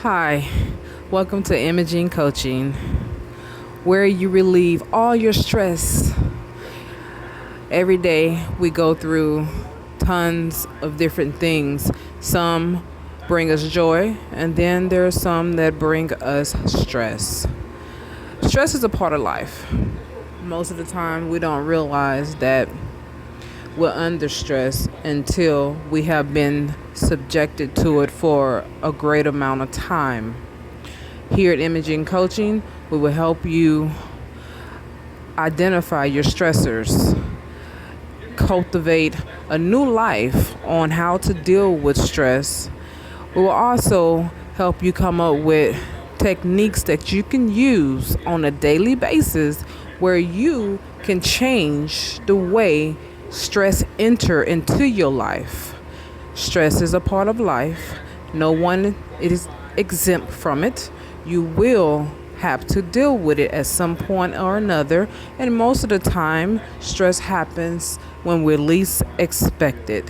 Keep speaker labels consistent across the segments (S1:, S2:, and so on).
S1: Hi, welcome to Imaging Coaching, where you relieve all your stress. Every day we go through tons of different things. Some bring us joy, and then there are some that bring us stress. Stress is a part of life. Most of the time, we don't realize that we're under stress until we have been subjected to it for a great amount of time. Here at Imaging Coaching, we will help you identify your stressors, cultivate a new life on how to deal with stress. We will also help you come up with techniques that you can use on a daily basis where you can change the way stress enter into your life. Stress is a part of life. No one is exempt from it. You will have to deal with it at some point or another, and most of the time stress happens when we least expect it.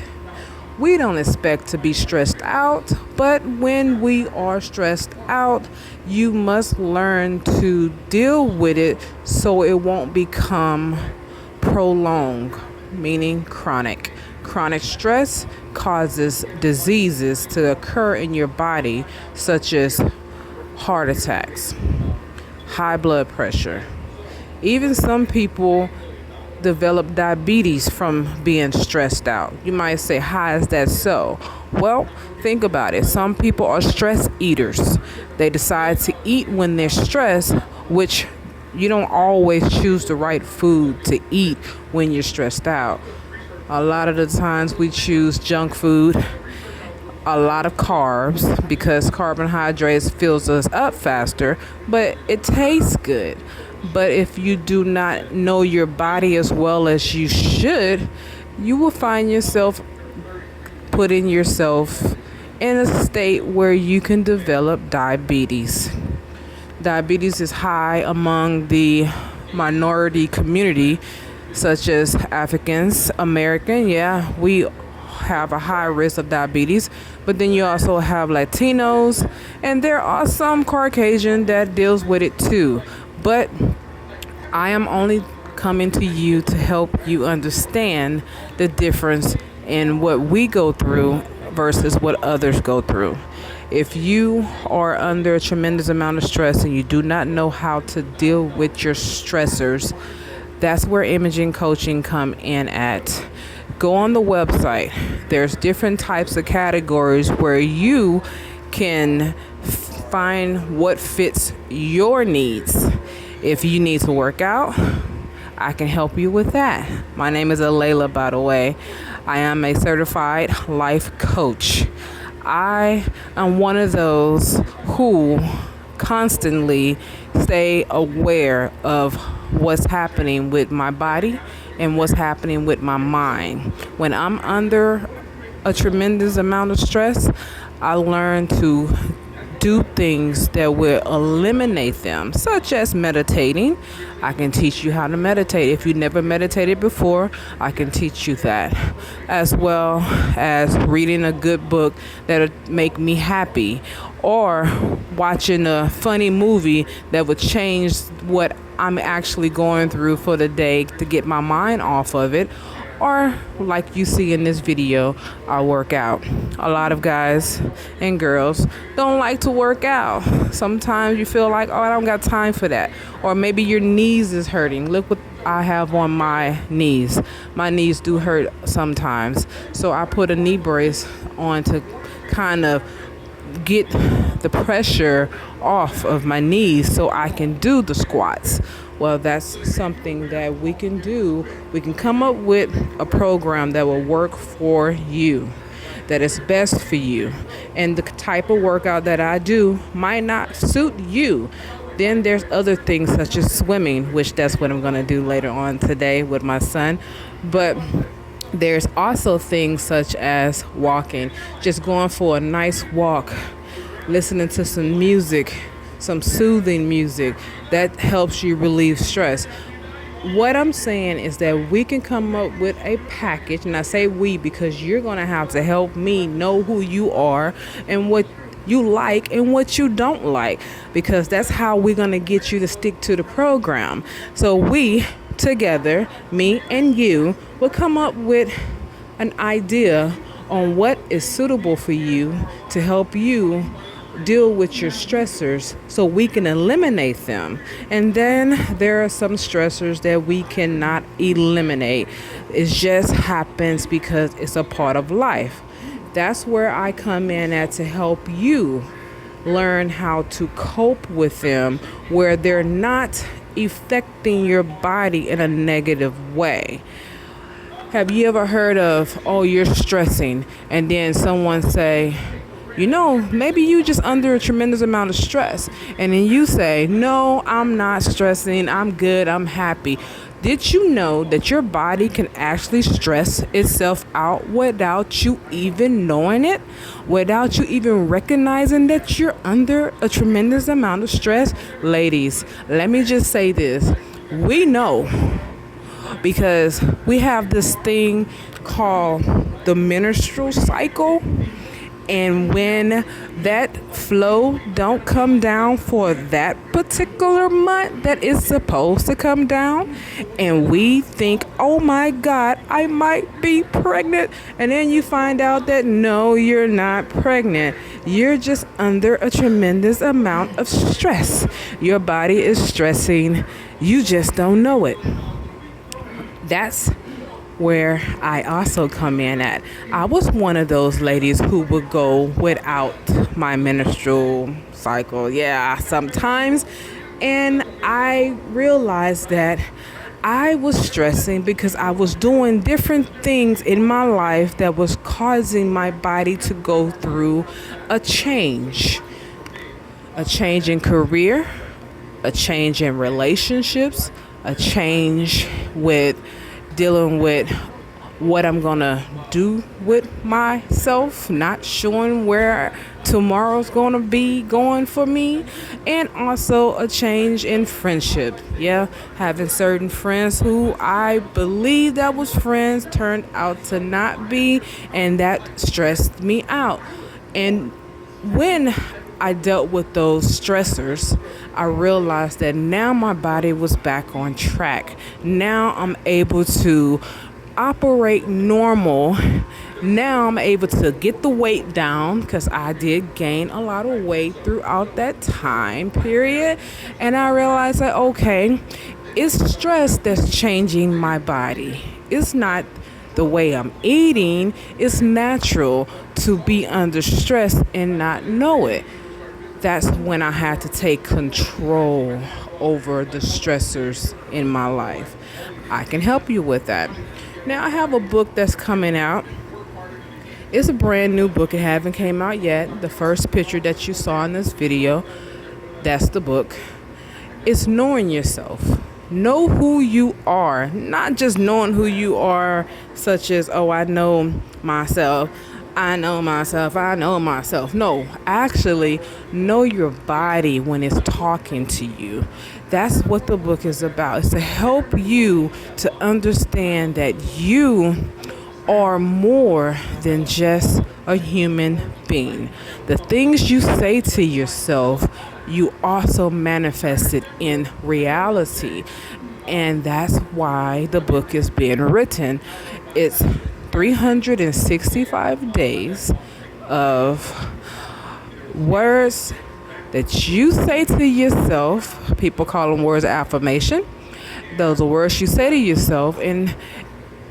S1: We don't expect to be stressed out, but when we are stressed out, you must learn to deal with it so it won't become prolonged, meaning chronic. Chronic stress causes diseases to occur in your body, such as heart attacks, high blood pressure. Even some people develop diabetes from being stressed out. You might say, how is that so? Well, think about it. Some people are stress eaters. They decide to eat when they're stressed, which you don't always choose the right food to eat when you're stressed out. A lot of the times we choose junk food, a lot of carbs, because carbohydrates fills us up faster, but it tastes good. But if you do not know your body as well as you should, you will find yourself putting yourself in a state where you can develop diabetes. Diabetes is high among the minority community, such as Africans, American. Yeah, we have a high risk of diabetes, but then you also have Latinos, and there are some Caucasian that deals with it too. But I am only coming to you to help you understand the difference in what we go through versus what others go through. If you are under a tremendous amount of stress and you do not know how to deal with your stressors, that's where imaging coaching come in at. Go on the website. There's different types of categories where you can find what fits your needs. If you need to work out, I can help you with that. My name is Alayla, by the way. I am a certified life coach. I am one of those who constantly stay aware of what's happening with my body and what's happening with my mind. When I'm under a tremendous amount of stress, I learn to do things that will eliminate them, such as meditating. I can teach you how to meditate. If you never meditated before, I can teach you that, as well as reading a good book that'll make me happy, or watching a funny movie that would change what I'm actually going through for the day to get my mind off of it. Or like you see in this video, I work out. A lot of guys and girls don't like to work out. Sometimes you feel like, oh, I don't got time for that. Or maybe your knees is hurting. Look what I have on my knees. My knees do hurt sometimes. So I put a knee brace on to kind of get the pressure off of my knees so I can do the squats. Well, that's something that we can do. We can come up with a program that will work for you, that is best for you. And the type of workout that I do might not suit you. Then there's other things such as swimming, which that's what I'm going to do later on today with my son. But there's also things such as walking, just going for a nice walk, listening to some music, some soothing music that helps you relieve stress. What I'm saying is that we can come up with a package, and I say we because you're going to have to help me know who you are and what you like and what you don't like, because that's how we're going to get you to stick to the program. So we together, me and you, will come up with an idea on what is suitable for you to help you deal with your stressors so we can eliminate them. And then there are some stressors that we cannot eliminate. It just happens because it's a part of life. That's where I come in at to help you learn how to cope with them where they're not affecting your body in a negative way. Have you ever heard of, oh, you're stressing, and then someone say, you know, maybe you just under a tremendous amount of stress. And then you say, no, I'm not stressing. I'm good. I'm happy. Did you know that your body can actually stress itself out without you even knowing it? Without you even recognizing that you're under a tremendous amount of stress? Ladies, let me just say this. We know, because we have this thing called the menstrual cycle. And when that flow don't come down for that particular month that is supposed to come down, and we think, oh my God, I might be pregnant. And then you find out that no, you're not pregnant. You're just under a tremendous amount of stress. Your body is stressing. You just don't know it. That's where I also come in at. I was one of those ladies who would go without my menstrual cycle. Yeah, sometimes. And I realized that I was stressing because I was doing different things in my life that was causing my body to go through a change. A change in career, a change in relationships, a change with dealing with what I'm gonna do with myself, not showing where tomorrow's gonna be going for me, and also a change in friendship. Yeah, having certain friends who I believe that was friends turned out to not be, and that stressed me out. And when I dealt with those stressors, I realized that now my body was back on track. Now I'm able to operate normal. Now I'm able to get the weight down, because I did gain a lot of weight throughout that time period. And I realized that, okay, it's stress that's changing my body. It's not the way I'm eating. It's natural to be under stress and not know it. That's when I had to take control over the stressors in my life. I can help you with that. Now, I have a book that's coming out. It's a brand new book. It haven't came out yet. The first picture that you saw in this video, that's the book. It's knowing yourself. Know who you are. Not just knowing who you are, such as, oh, I know myself. I know myself. I know myself. No, actually know your body when it's talking to you. That's what the book is about. It's to help you to understand that you are more than just a human being. The things you say to yourself, you also manifest it in reality. And that's why the book is being written. It's 365 days of words that you say to yourself. People call them words of affirmation. Those are words you say to yourself, and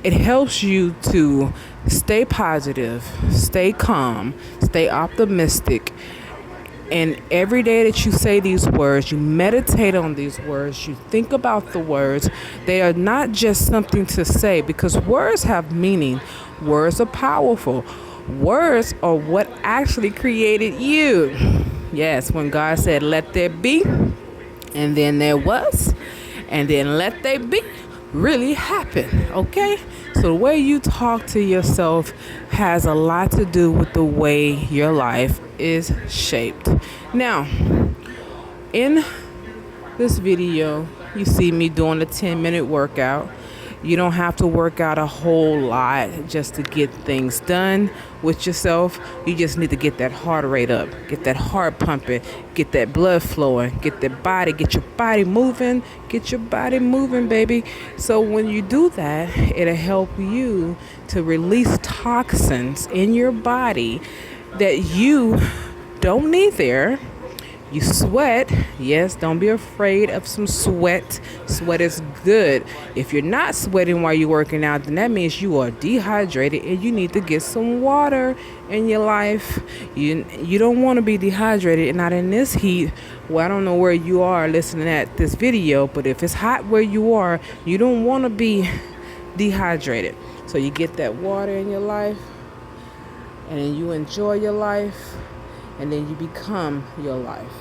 S1: it helps you to stay positive, stay calm, stay optimistic. And every day that you say these words, you meditate on these words, you think about the words. They are not just something to say, because words have meaning. Words are powerful. Words are what actually created you. Yes, when God said, let there be, and then there was, and then let there be, really happened, okay? So the way you talk to yourself has a lot to do with the way your life is shaped. Now, in this video, you see me doing a 10-minute workout. You don't have to work out a whole lot just to get things done with yourself. You just need to get that heart rate up, get that heart pumping, get that blood flowing, get your body moving, baby. So when you do that, it'll help you to release toxins in your body that you don't need there. You sweat. Yes, don't be afraid of some sweat. Sweat is good. If you're not sweating while you're working out, then that means you are dehydrated and you need to get some water in your life. You don't want to be dehydrated, and not in this heat. Well, I don't know where you are listening at this video, but if it's hot where you are, you don't want to be dehydrated. So you get that water in your life, and then you enjoy your life, and then you become your life.